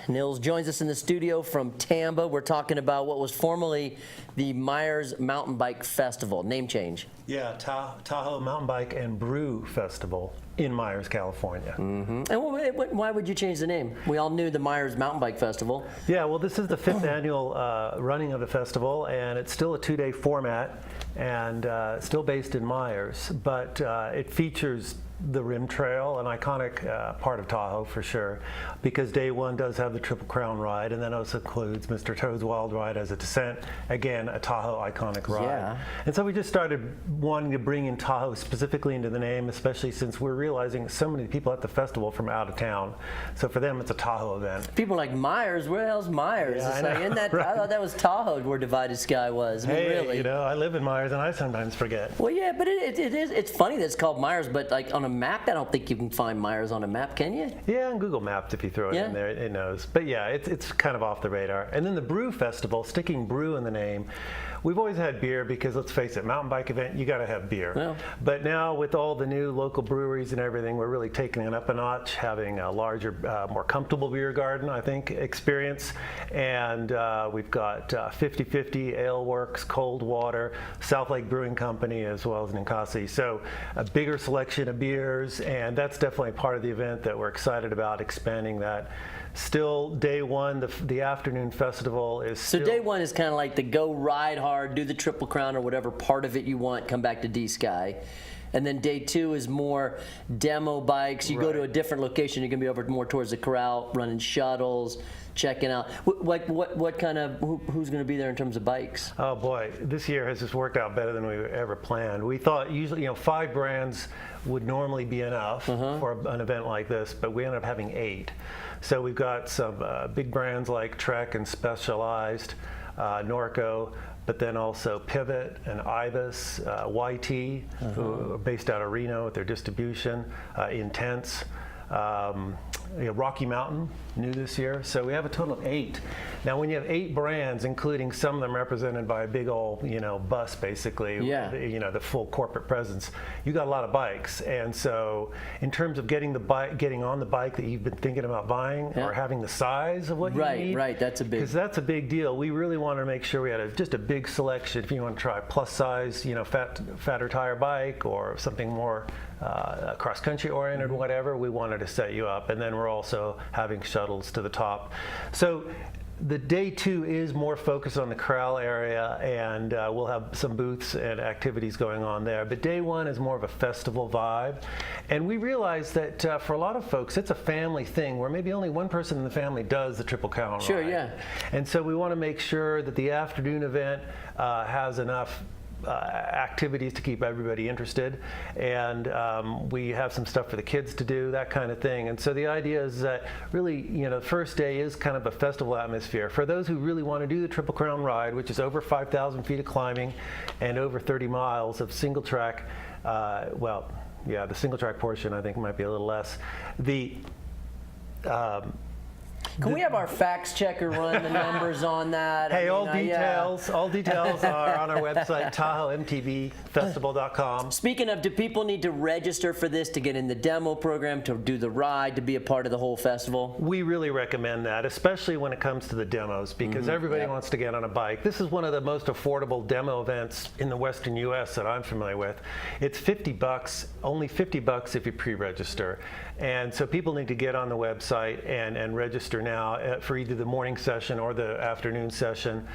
Nils joins us in the studio from Tampa. We're talking about what was formerly the Myers Mountain Bike Festival. Name change. Yeah, Tahoe Mountain Bike and Brew Festival in Myers, California. Mm-hmm. And why would you change the name? We all knew the Myers Mountain Bike Festival. Yeah, well, this is the 5th annual running of the festival, and it's still a 2-day format and still based in Myers, but it features the Rim Trail, an iconic part of Tahoe for sure, because day one does have the Triple Crown ride, and then also includes Mr. Toad's Wild Ride as a descent, again, a Tahoe iconic ride. Yeah. And so we just started wanting to bring in Tahoe specifically into the name, especially since we're realizing so many people at the festival from out of town. So for them, it's a Tahoe event. People are like, Myers? Where the hell's Myers? Yeah, it's like, isn't that, right? I thought that was Tahoe where Divided Sky was. I mean, Hey, really. you know, I live in Myers and I sometimes forget. Well, yeah, but it's funny that it's called Myers, but like on a map, I don't think you can find Myers on a map, can you? Yeah, on Google Maps, if you throw it in there, it knows. But yeah, it's kind of off the radar. And then the Brew Festival, sticking brew in the name. We've always had beer because, let's face it, mountain bike event, you got to have beer. Yeah. But now with all the new local breweries and everything, we're really taking it up a notch, having a larger, more comfortable beer garden, I think, experience. And we've got 50/50 Ale Works, Cold Water, South Lake Brewing Company, as well as Ninkasi. So a bigger selection of beers, and that's definitely part of the event that we're excited about, expanding that. Still, day one, the afternoon festival is still... So day one is kind of like the go ride hard, do the Triple Crown or whatever part of it you want, come back to D-Sky. And then day two is more demo bikes. You go to a different location, you're going to be over more towards the corral, running shuttles, checking out. What kind of, who's going to be there in terms of bikes? Oh boy, this year has just worked out better than we ever planned. We thought usually, 5 brands would normally be enough for an event like this, but we ended up having 8. So we've got some big brands like Trek and Specialized, Norco, but then also Pivot and Ibis, YT, who are based out of Reno with their distribution, Intense. Rocky Mountain, new this year. So we have a total of 8. Now, when you have 8 brands, including some of them represented by a big old, bus, basically, the full corporate presence, you got a lot of bikes. And so, in terms of getting on the bike that you've been thinking about buying, or having the size of what you need, right, that's a big, because that's a big deal. We really wanted to make sure we had just a big selection. If you want to try a plus size, fatter tire bike, or something more cross-country oriented, whatever, we wanted to set you up. And then we're also having shuttles to the top. So the day 2 is more focused on the corral area, and we'll have some booths and activities going on there. But day 1 is more of a festival vibe. And we realize that for a lot of folks, it's a family thing where maybe only one person in the family does the Triple Crown ride. Sure, yeah. And so we want to make sure that the afternoon event has enough activities to keep everybody interested, and we have some stuff for the kids to do, that kind of thing. And so the idea is that really, the first day is kind of a festival atmosphere. For those who really want to do the Triple Crown ride, which is over 5,000 feet of climbing and over 30 miles of single track, the single track portion I think might be a little less. Can we have our fax checker run the numbers on that? Hey, all details are on our website, TahoeMTBFestival.com. Speaking of, do people need to register for this to get in the demo program, to do the ride, to be a part of the whole festival? We really recommend that, especially when it comes to the demos, because everybody wants to get on a bike. This is one of the most affordable demo events in the Western U.S. that I'm familiar with. It's $50, only $50 if you pre-register. And so people need to get on the website and register now for either the morning session or the afternoon session.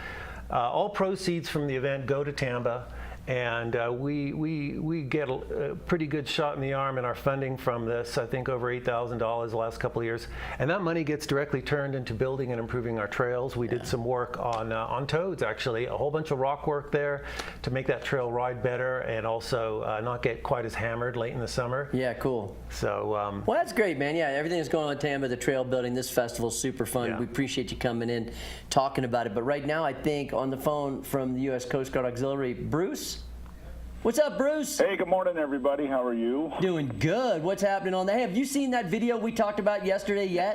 All proceeds from the event go to Tampa, and we get a pretty good shot in the arm in our funding from this. I think over $8,000 the last couple of years, and that money gets directly turned into building and improving our trails. We did some work on Toads, actually, a whole bunch of rock work there to make that trail ride better, and also not get quite as hammered late in the summer. Yeah, cool. So well, that's great, man. Yeah, everything that's going on in Tampa, the trail building, this festival's super fun. Yeah. We appreciate you coming in, talking about it. But right now, I think on the phone from the U.S. Coast Guard Auxiliary, Bruce. What's up, Bruce? Hey, good morning, everybody. How are you? Doing good. What's happening on that? Hey, have you seen that video we talked about yesterday yet?